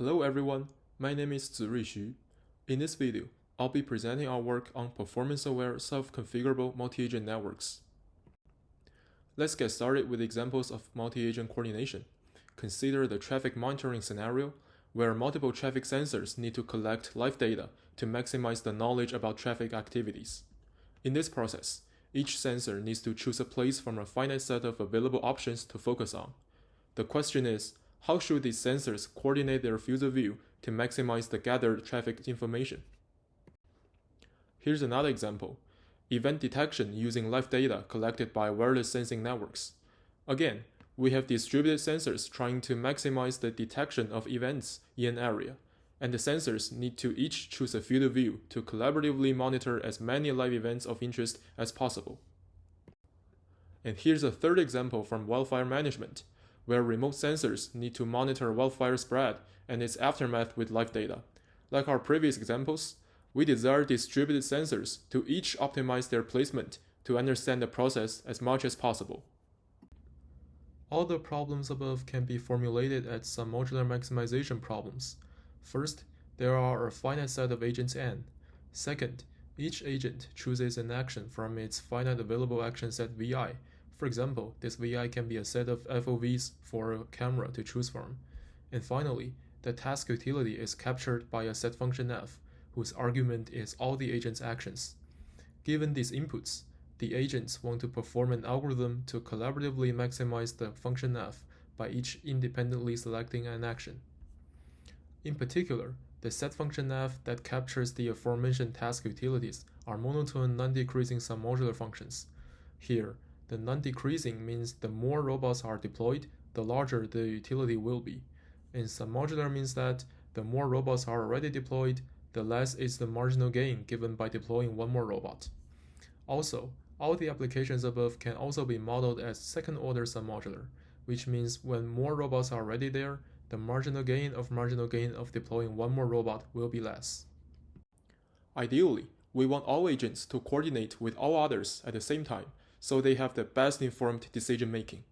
Hello everyone, my name is Zirui. In this video, I'll be presenting our work on performance-aware self-configurable multi-agent networks. Let's get started with examples of multi-agent coordination. Consider the traffic monitoring scenario, where multiple traffic sensors need to collect live data to maximize the knowledge about traffic activities. In this process, each sensor needs to choose a place from a finite set of available options to focus on. The question is, how should these sensors coordinate their fields of view to maximize the gathered traffic information? Here's another example: event detection using live data collected by wireless sensing networks. Again, we have distributed sensors trying to maximize the detection of events in an area, and the sensors need to each choose a field of view to collaboratively monitor as many live events of interest as possible. And here's a third example from wildfire management, where remote sensors need to monitor wildfire spread and its aftermath with live data. Like our previous examples, we desire distributed sensors to each optimize their placement to understand the process as much as possible. All the problems above can be formulated as submodular maximization problems. First, there are a finite set of agents n. Second, each agent chooses an action from its finite available action set vi. For example, this vi can be a set of FOVs for a camera to choose from. And finally, the task utility is captured by a set function f, whose argument is all the agent's actions. Given these inputs, the agents want to perform an algorithm to collaboratively maximize the function f by each independently selecting an action. In particular, the set function f that captures the aforementioned task utilities are monotone non-decreasing submodular functions. Here, the non-decreasing means the more robots are deployed, the larger the utility will be. And submodular means that the more robots are already deployed, the less is the marginal gain given by deploying one more robot. Also, all the applications above can also be modeled as second-order submodular, which means when more robots are already there, the marginal gain of deploying one more robot will be less. Ideally, we want all agents to coordinate with all others at the same time, so they have the best informed decision making.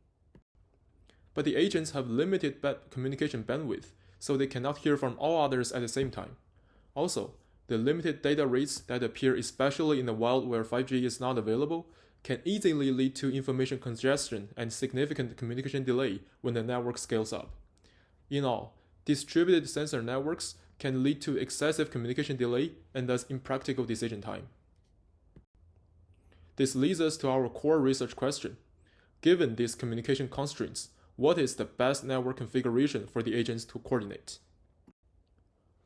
But the agents have limited communication bandwidth, so they cannot hear from all others at the same time. Also, the limited data rates that appear especially in the wild where 5G is not available can easily lead to information congestion and significant communication delay when the network scales up. In all, distributed sensor networks can lead to excessive communication delay and thus impractical decision time. This leads us to our core research question. Given these communication constraints, what is the best network configuration for the agents to coordinate?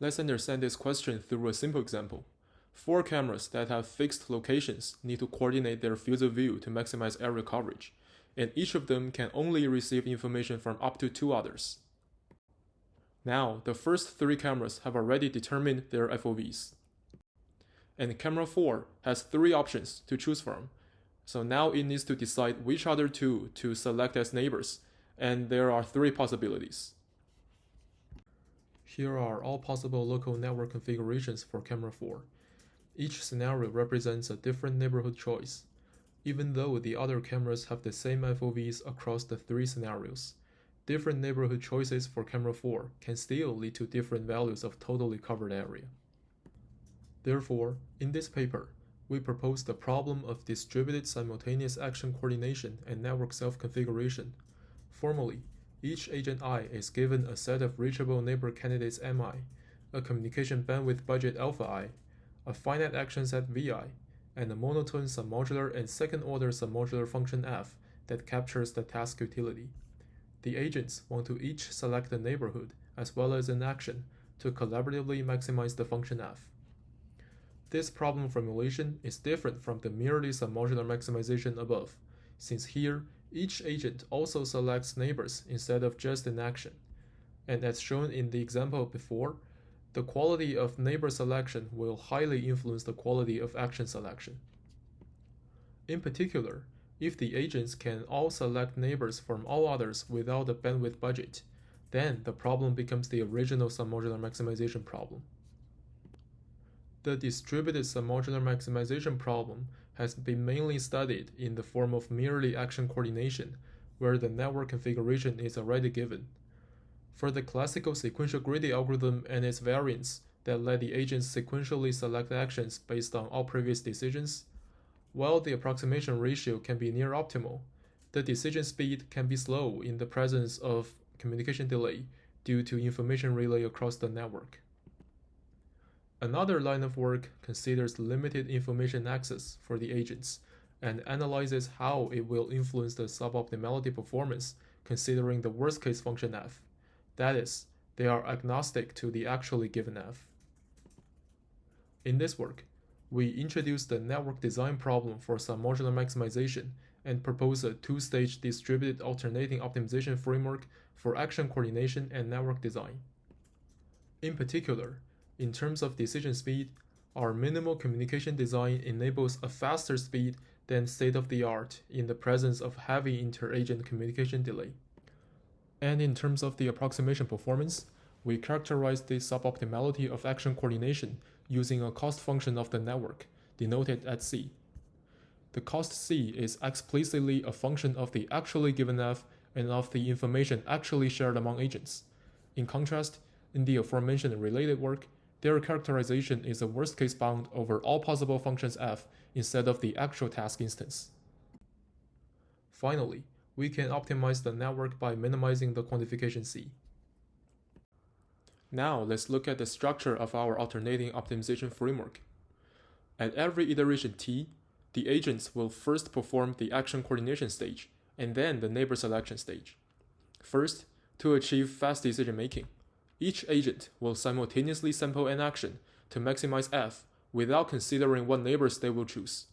Let's understand this question through a simple example. 4 cameras that have fixed locations need to coordinate their fields of view to maximize area coverage, and each of them can only receive information from up to 2 others. Now, the first 3 cameras have already determined their FOVs. And camera 4 has 3 options to choose from, so now it needs to decide which other 2 to select as neighbors, and there are 3 possibilities. Here are all possible local network configurations for camera 4. Each scenario represents a different neighborhood choice, even though the other cameras have the same FOVs across the 3 scenarios. Different neighborhood choices for camera 4 can still lead to different values of totally covered area. Therefore, in this paper, we propose the problem of distributed simultaneous action coordination and network self-configuration. Formally, each agent I is given a set of reachable neighbor candidates mi, a communication bandwidth budget alpha I, a finite action set vi, and a monotone submodular and second-order submodular function f that captures the task utility. The agents want to each select a neighborhood as well as an action to collaboratively maximize the function f. This problem formulation is different from the merely submodular maximization above, since here each agent also selects neighbors instead of just an action. And as shown in the example before, the quality of neighbor selection will highly influence the quality of action selection. In particular, if the agents can all select neighbors from all others without a bandwidth budget, then the problem becomes the original submodular maximization problem. The distributed submodular maximization problem has been mainly studied in the form of merely action coordination, where the network configuration is already given. For the classical sequential greedy algorithm and its variants that let the agents sequentially select actions based on all previous decisions, while the approximation ratio can be near optimal, the decision speed can be slow in the presence of communication delay due to information relay across the network. Another line of work considers limited information access for the agents and analyzes how it will influence the suboptimality performance considering the worst-case function f. That is, they are agnostic to the actually given f. In this work, we introduce the network design problem for submodular maximization and propose a two-stage distributed alternating optimization framework for action coordination and network design. In particular, in terms of decision speed, our minimal communication design enables a faster speed than state-of-the-art in the presence of heavy inter-agent communication delay. And in terms of the approximation performance, we characterize the suboptimality of action coordination using a cost function of the network, denoted as C. The cost C is explicitly a function of the actually given f and of the information actually shared among agents. In contrast, in the aforementioned related work, their characterization is a worst-case bound over all possible functions f instead of the actual task instance. Finally, we can optimize the network by minimizing the quantification C. Now let's look at the structure of our alternating optimization framework. At every iteration t, the agents will first perform the action coordination stage and then the neighbor selection stage. First, to achieve fast decision making, each agent will simultaneously sample an action to maximize f without considering what neighbors they will choose.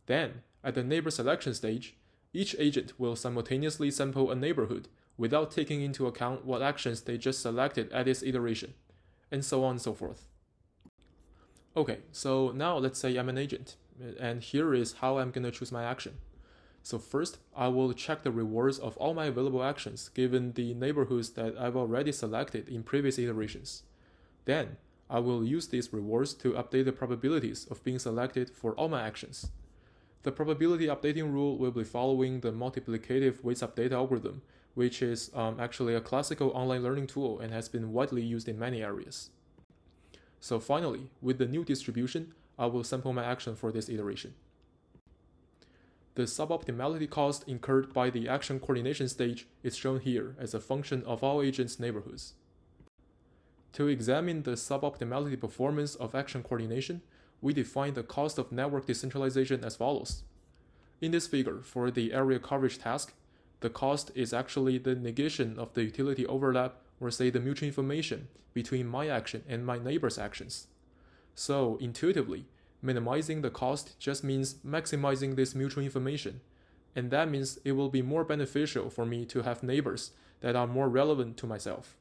Then, at the neighbor selection stage, each agent will simultaneously sample a neighborhood without taking into account what actions they just selected at this iteration, and so on and so forth. Okay, so now let's say I'm an agent, and here is how I'm going to choose my action. So first, I will check the rewards of all my available actions given the neighborhoods that I've already selected in previous iterations. Then, I will use these rewards to update the probabilities of being selected for all my actions. The probability updating rule will be following the multiplicative weights update algorithm, which is actually a classical online learning tool and has been widely used in many areas. So finally, with the new distribution, I will sample my action for this iteration. The suboptimality cost incurred by the action coordination stage is shown here as a function of all agents' neighborhoods. To examine the suboptimality performance of action coordination, we define the cost of network decentralization as follows. In this figure, for the area coverage task, the cost is actually the negation of the utility overlap or say the mutual information between my action and my neighbor's actions. So intuitively, minimizing the cost just means maximizing this mutual information, and that means it will be more beneficial for me to have neighbors that are more relevant to myself.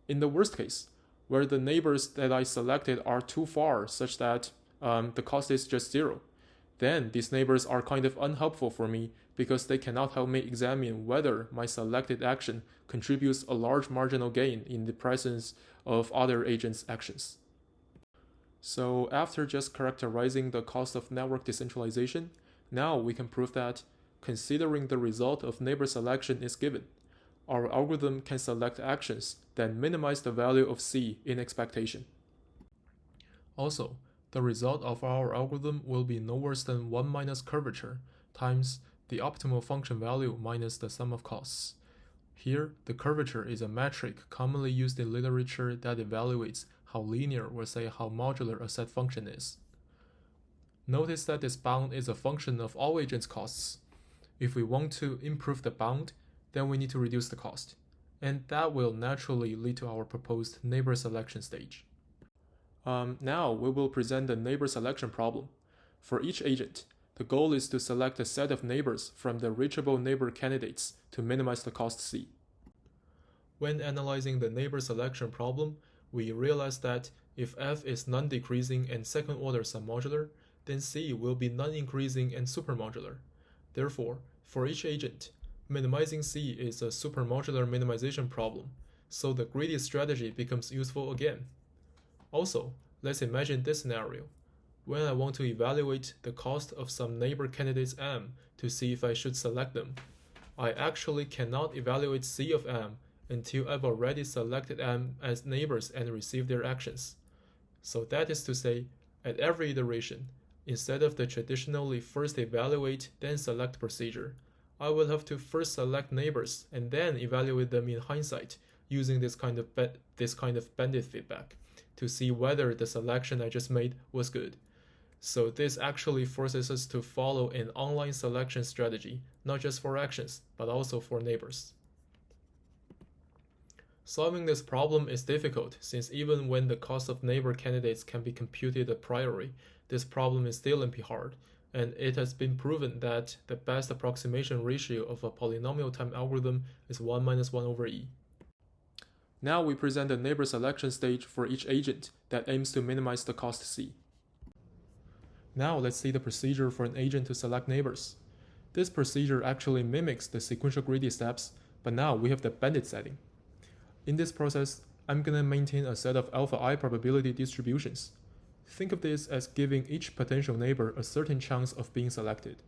In the worst case, where the neighbors that I selected are too far such that the cost is just zero, then these neighbors are kind of unhelpful for me because they cannot help me examine whether my selected action contributes a large marginal gain in the presence of other agents' actions. So after just characterizing the cost of network decentralization, now we can prove that, considering the result of neighbor selection is given, our algorithm can select actions that minimize the value of C in expectation. Also, the result of our algorithm will be no worse than 1 minus curvature times the optimal function value minus the sum of costs. Here, the curvature is a metric commonly used in literature that evaluates how linear or say how modular a set function is. Notice that this bound is a function of all agents' costs. If we want to improve the bound, then we need to reduce the cost, and that will naturally lead to our proposed neighbor selection stage. Now we will present the neighbor selection problem. For each agent, the goal is to select a set of neighbors from the reachable neighbor candidates to minimize the cost C. When analyzing the neighbor selection problem, we realize that if f is non-decreasing and second-order submodular, then C will be non-increasing and supermodular. Therefore, for each agent, minimizing C is a supermodular minimization problem, so the greedy strategy becomes useful again. Also, let's imagine this scenario. When I want to evaluate the cost of some neighbor candidates M to see if I should select them, I actually cannot evaluate C of M until I've already selected them as neighbors and received their actions. So that is to say, at every iteration, instead of the traditionally first evaluate then select procedure, I will have to first select neighbors and then evaluate them in hindsight using this kind of bandit feedback to see whether the selection I just made was good. So this actually forces us to follow an online selection strategy, not just for actions, but also for neighbors. Solving this problem is difficult since even when the cost of neighbor candidates can be computed a priori, this problem is still NP hard, and it has been proven that the best approximation ratio of a polynomial time algorithm is 1 minus 1 over e. Now we present the neighbor selection stage for each agent that aims to minimize the cost c. Now let's see the procedure for an agent to select neighbors. This procedure actually mimics the sequential greedy steps, but now we have the bandit setting. In this process, I'm going to maintain a set of alpha I probability distributions. Think of this as giving each potential neighbor a certain chance of being selected.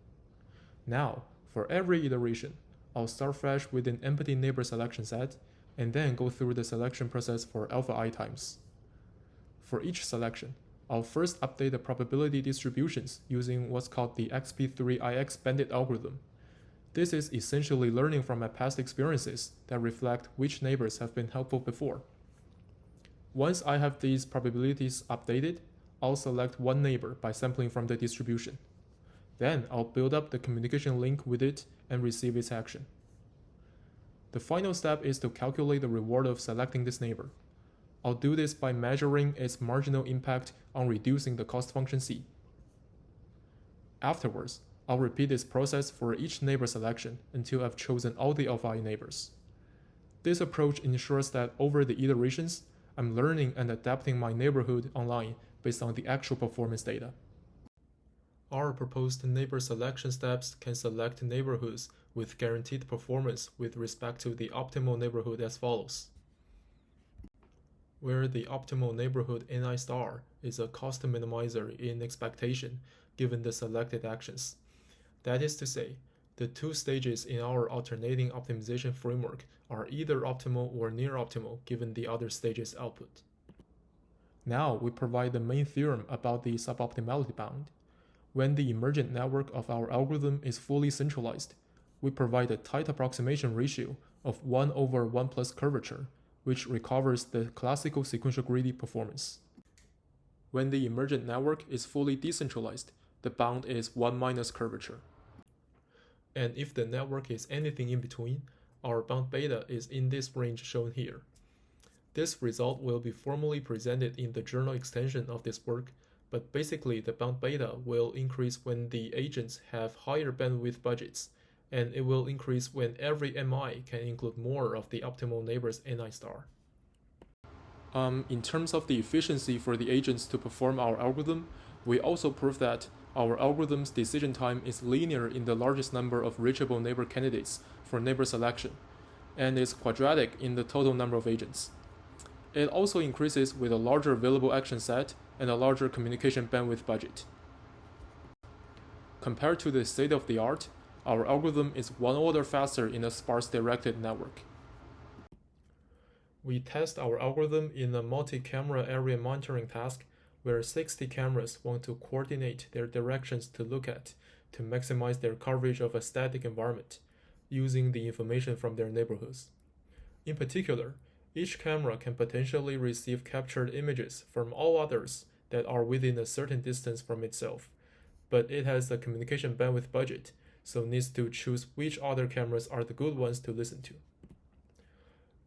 Now, for every iteration, I'll start fresh with an empty neighbor selection set, and then go through the selection process for alpha I times. For each selection, I'll first update the probability distributions using what's called the XP3IX bandit algorithm. This is essentially learning from my past experiences that reflect which neighbors have been helpful before. Once I have these probabilities updated, I'll select one neighbor by sampling from the distribution. Then I'll build up the communication link with it and receive its action. The final step is to calculate the reward of selecting this neighbor. I'll do this by measuring its marginal impact on reducing the cost function c. Afterwards, I'll repeat this process for each neighbor selection until I've chosen all the alpha I neighbors. This approach ensures that over the iterations, I'm learning and adapting my neighborhood online based on the actual performance data. Our proposed neighbor selection steps can select neighborhoods with guaranteed performance with respect to the optimal neighborhood as follows. Where the optimal neighborhood Ni star is a cost minimizer in expectation given the selected actions. That is to say, the two stages in our alternating optimization framework are either optimal or near optimal given the other stage's output. Now we provide the main theorem about the suboptimality bound. When the emergent network of our algorithm is fully centralized, we provide a tight approximation ratio of 1 over 1 plus curvature, which recovers the classical sequential greedy performance. When the emergent network is fully decentralized, the bound is 1 minus curvature. And if the network is anything in between, our bound beta is in this range shown here. This result will be formally presented in the journal extension of this work, but basically the bound beta will increase when the agents have higher bandwidth budgets, and it will increase when every MI can include more of the optimal neighbor's Ni star. In terms of the efficiency for the agents to perform our algorithm, we also prove that our algorithm's decision time is linear in the largest number of reachable neighbor candidates for neighbor selection, and is quadratic in the total number of agents. It also increases with a larger available action set and a larger communication bandwidth budget. Compared to the state of the art, our algorithm is one order faster in a sparse directed network. We test our algorithm in a multi-camera area monitoring task where 60 cameras want to coordinate their directions to look at to maximize their coverage of a static environment, using the information from their neighborhoods. In particular, each camera can potentially receive captured images from all others that are within a certain distance from itself, but it has a communication bandwidth budget, so needs to choose which other cameras are the good ones to listen to.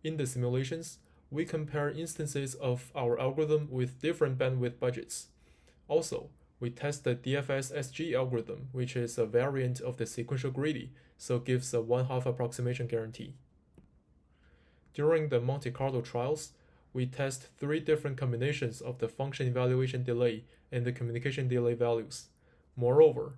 In the simulations, we compare instances of our algorithm with different bandwidth budgets. Also, we test the DFS-SG algorithm, which is a variant of the sequential greedy, so gives a 1/2 approximation guarantee. During the Monte Carlo trials, we test 3 different combinations of the function evaluation delay and the communication delay values. Moreover,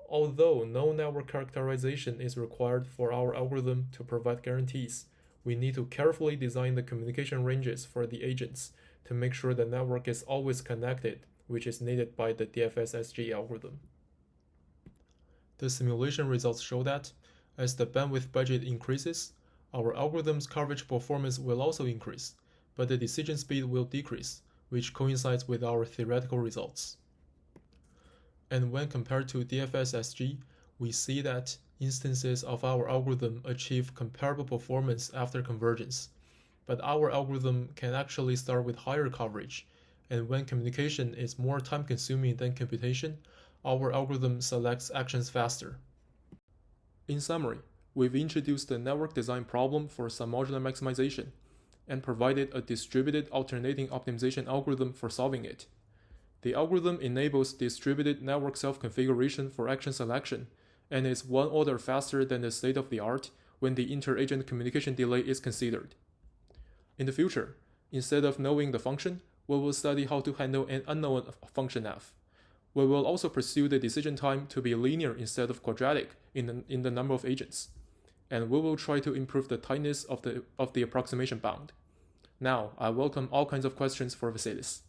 although no network characterization is required for our algorithm to provide guarantees, we need to carefully design the communication ranges for the agents to make sure the network is always connected, which is needed by the DFS-SG algorithm. The simulation results show that, as the bandwidth budget increases, our algorithm's coverage performance will also increase, but the decision speed will decrease, which coincides with our theoretical results. And when compared to DFS-SG, we see that instances of our algorithm achieve comparable performance after convergence, but our algorithm can actually start with higher coverage, and when communication is more time-consuming than computation, our algorithm selects actions faster. In summary, we've introduced the network design problem for submodular maximization and provided a distributed alternating optimization algorithm for solving it. The algorithm enables distributed network self-configuration for action selection and is one order faster than the state-of-the-art when the inter-agent communication delay is considered. In the future, instead of knowing the function, we will study how to handle an unknown function f. We will also pursue the decision time to be linear instead of quadratic in the number of agents, and we will try to improve the tightness of the approximation bound. Now, I welcome all kinds of questions for Vasileios.